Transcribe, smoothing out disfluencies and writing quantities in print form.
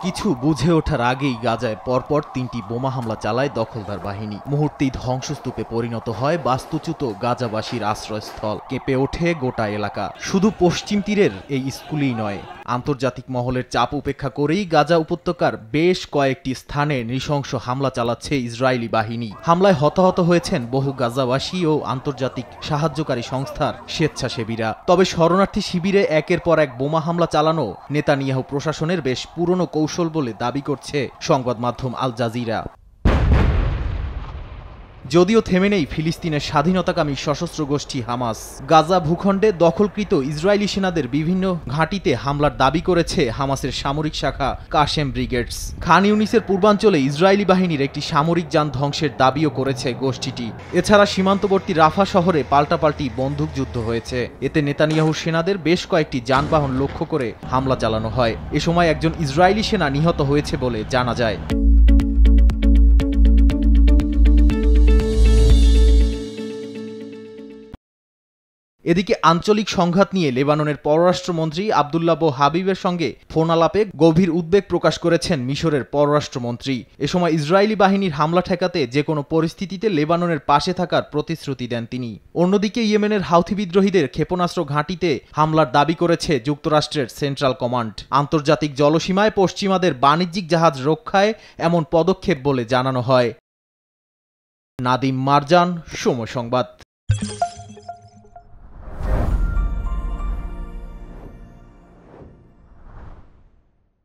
কিছু বুঝে ওঠার আগেই গাজায় পরপর ৩টি বোমা হামলা চালায় দখলদার বাহিনী। মুহূর্তেই ধ্বংসস্তূপে পরিণত হয় বাস্তুচ্যুত গাজাবাসীর আশ্রয়স্থল। কেঁপে ওঠে গোটা এলাকা। শুধু পশ্চিম তীরের এই স্কুলই নয়, আন্তর্জাতিক মহলের চাপ উপেক্ষা করেই গাজা উপত্যকার বেশ কয়েকটি স্থানে নৃশংস হামলা চালাচ্ছে ইসরায়েলি বাহিনী। হামলায় হতাহত হয়েছেন বহু গাজাবাসী ও আন্তর্জাতিক সাহায্যকারী সংস্থার স্বেচ্ছাসেবীরা। তবে শরণার্থী শিবিরে একের পর এক বোমা হামলা চালানো নেতানিয়াহু প্রশাসনের বেশ পুরনো কৌশল বলে দাবি করছে সংবাদ মাধ্যম আল জাজিরা। যদিও থেমে নেই ফিলিস্তিনের স্বাধীনতাকামী সশস্ত্র গোষ্ঠী হামাস। গাজা ভূখণ্ডে দখলকৃত ইসরায়েলি সেনাদের বিভিন্ন ঘাঁটিতে হামলার দাবি করেছে হামাসের সামরিক শাখা কাশেম ব্রিগেডস। খান ইউনিসের পূর্বাঞ্চলে ইসরায়েলি বাহিনীর একটি সামরিক যান ধ্বংসের দাবিও করেছে গোষ্ঠীটি। এছাড়া সীমান্তবর্তী রাফা শহরে পাল্টাপাল্টি বন্দুকযুদ্ধ হয়েছে। এতে নেতানিয়াহু সেনাদের বেশ কয়েকটি যানবাহন লক্ষ্য করে হামলা চালানো হয়। এ সময় একজন ইসরায়েলি সেনা নিহত হয়েছে বলে জানা যায়। এদিকে আঞ্চলিক সংঘাত নিয়ে লেবাননের পররাষ্ট্রমন্ত্রী আব্দুল্লাহ বো হাবিবের সঙ্গে ফোন আলাপে গভীর উদ্বেগ প্রকাশ করেছেন মিশরের পররাষ্ট্রমন্ত্রী। এ সময় ইসরায়েলি বাহিনীর হামলা ঠেকাতে যে কোনো পরিস্থিতিতে লেবাননের পাশে থাকার প্রতিশ্রুতি দেন তিনি। অন্যদিকে ইয়েমেনের হাউথি বিদ্রোহীদের ক্ষেপণাস্ত্র ঘাঁটিতে হামলার দাবি করেছে যুক্তরাষ্ট্রের সেন্ট্রাল কমান্ড। আন্তর্জাতিক জলসীমায় পশ্চিমাদের বাণিজ্যিক জাহাজ রক্ষায় এমন পদক্ষেপ বলে জানানো হয়। নাদিম মারজান, সময় সংবাদ।